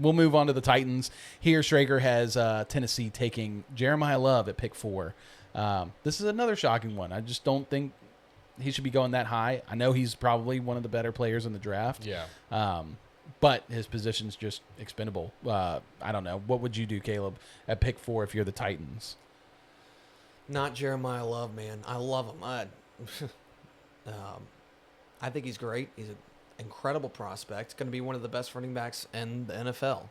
we'll move on to the Titans. Here, Schrager has Tennessee taking Jeremiah Love at pick 4. This is another shocking one. I just don't think he should be going that high. I know he's probably one of the better players in the draft. Yeah. But his position's just expendable. I don't know. What would you do, Caleb, at pick 4 if you're the Titans? Not Jeremiah Love, man. I love him. I think he's great. He's an incredible prospect. Going to be one of the best running backs in the NFL.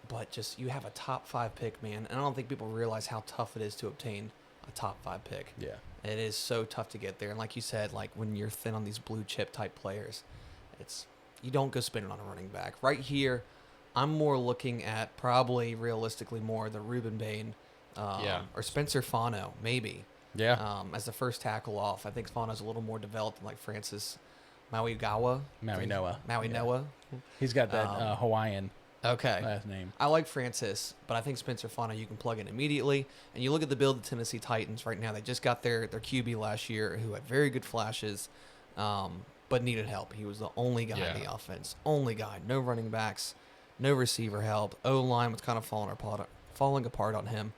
But just you have a top 5 pick, man, and I don't think people realize how tough it is to obtain a top 5 pick. Yeah. It is so tough to get there. And like you said, like when you're thin on these blue chip type players, you don't go spending on a running back. Right here, I'm more looking at probably realistically more the Reuben Bain or Spencer Fano, maybe. Yeah. As the first tackle off. I think Fano's a little more developed than like Francis Maui Noah. He's got that Hawaiian last name. I like Francis, but I think Spencer Fano you can plug in immediately. And you look at the build of the Tennessee Titans right now. They just got their QB last year who had very good flashes, but needed help. He was the only guy in the offense. Only guy. No running backs. No receiver help. O-line was kind of falling apart on him.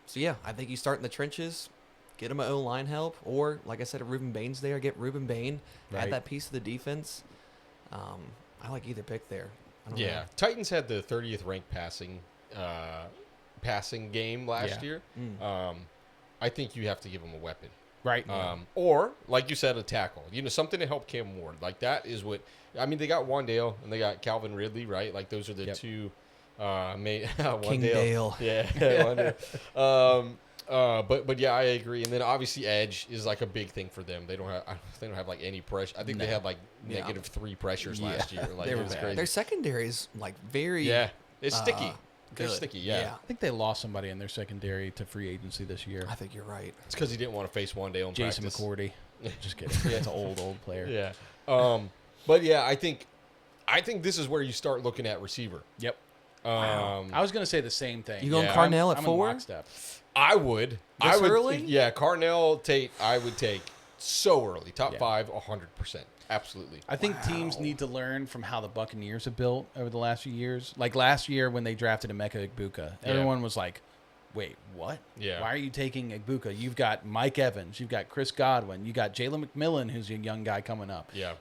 So, yeah, I think you start in the trenches, get him an O-line help, or, like I said, if Reuben Bain's there, get Reuben Bain, add that piece of the defense. I like either pick there. I don't know. Titans had the 30th ranked passing game last year. I think you have to give him a weapon. Right. Or, like you said, a tackle. Something to help Cam Ward. Like, that is what – I mean, they got Wandale and they got Calvin Ridley, right? Like, those are the two King Dale. Yeah, Wandale. But yeah, I agree. And then obviously edge is like a big thing for them. They don't have like any pressure. I think they had like -3 pressures last year. Like, it was crazy. Their secondary is like very it's sticky. They're good. sticky. I think they lost somebody in their secondary to free agency this year. I think you're right. It's because he didn't want to face Wandale in Jason practice. McCourty. Just kidding. It's an old player. Yeah. But yeah, I think this is where you start looking at receiver. Yep. I was going to say the same thing. You going Carnell at I'm 4? in lockstep. I would. Early? Yeah, Carnell Tate, I would take so early. Top 5, 100%. Absolutely. I think teams need to learn from how the Buccaneers have built over the last few years. Like last year when they drafted Emeka Egbuka, everyone was like, wait, what? Yeah. Why are you taking Egbuka? You've got Mike Evans. You've got Chris Godwin. You got Jalen McMillan, who's a young guy coming up. Yeah.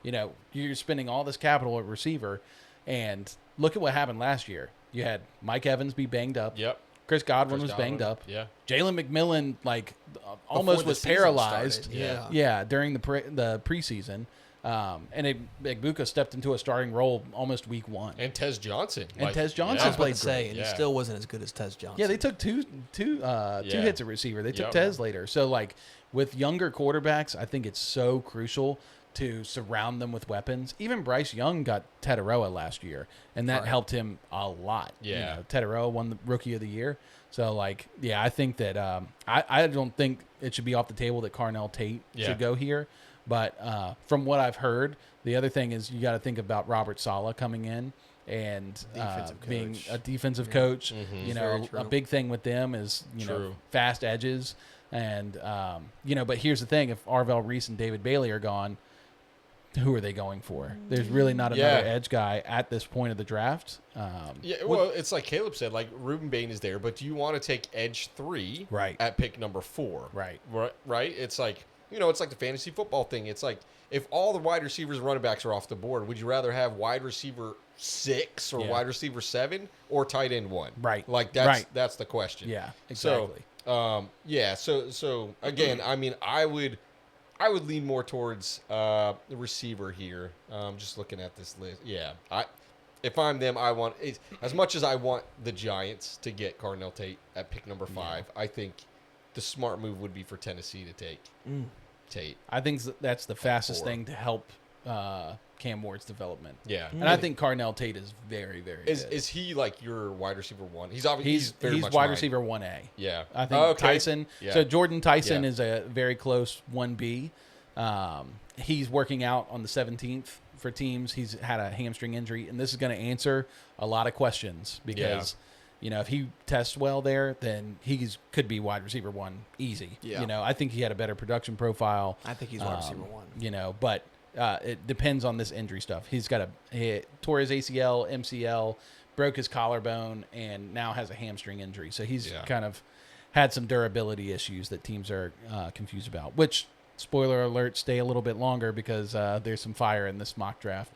You're spending all this capital at receiver, and look at what happened last year. You had Mike Evans be banged up. Yep. Chris Godwin was banged up. Yeah. Jalen McMillan almost was paralyzed. Started. Yeah, during the preseason. And Egbuka stepped into a starting role almost week 1. And Tez Johnson. Tez Johnson I was about played to say, great. and he still wasn't as good as Tez Johnson. Yeah, they took two hits at receiver. They took Tez later. So, like, with younger quarterbacks, I think it's so crucial to surround them with weapons. Even Bryce Young got Tataroa last year, and that helped him a lot. Yeah. Tataroa won the Rookie of the Year. So, like, yeah, I think that I don't think it should be off the table that Carnell Tate should go here. But from what I've heard, the other thing is you got to think about Robert Saleh coming in and being a defensive coach. Mm-hmm. A big thing with them is, fast edges. And, but here's the thing. If Arvell Reese and David Bailey are gone, who are they going for? There's really not another edge guy at this point of the draft. It's like Caleb said, like Reuben Bain is there, but do you want to take edge 3 at pick number 4? Right. It's like, it's like the fantasy football thing. It's like if all the wide receivers and running backs are off the board, would you rather have wide receiver 6 or wide receiver 7 or tight end 1? Right. Like that's the question. Yeah, exactly. So again, I mean, I would lean more towards the receiver here. Just looking at this list. Yeah. If I'm them, I want as much as I want the Giants to get Carnell Tate at pick number 5. I think the smart move would be for Tennessee to take Tate. I think that's the fastest thing to help Cam Ward's development. Yeah. And I think Carnell Tate is very, very good. Is he like your wide receiver 1? He's obviously he's wide receiver 1A. Yeah. I think Tyson. Yeah. So Jordan Tyson is a very close 1B. He's working out on the 17th for teams. He's had a hamstring injury, and this is going to answer a lot of questions because if he tests well there, then he could be wide receiver 1 easy. Yeah. I think he had a better production profile. I think he's wide receiver 1. But it depends on this injury stuff. He tore his ACL, MCL, broke his collarbone, and now has a hamstring injury. So he's kind of had some durability issues that teams are confused about, which, spoiler alert, stay a little bit longer because there's some fire in this mock draft.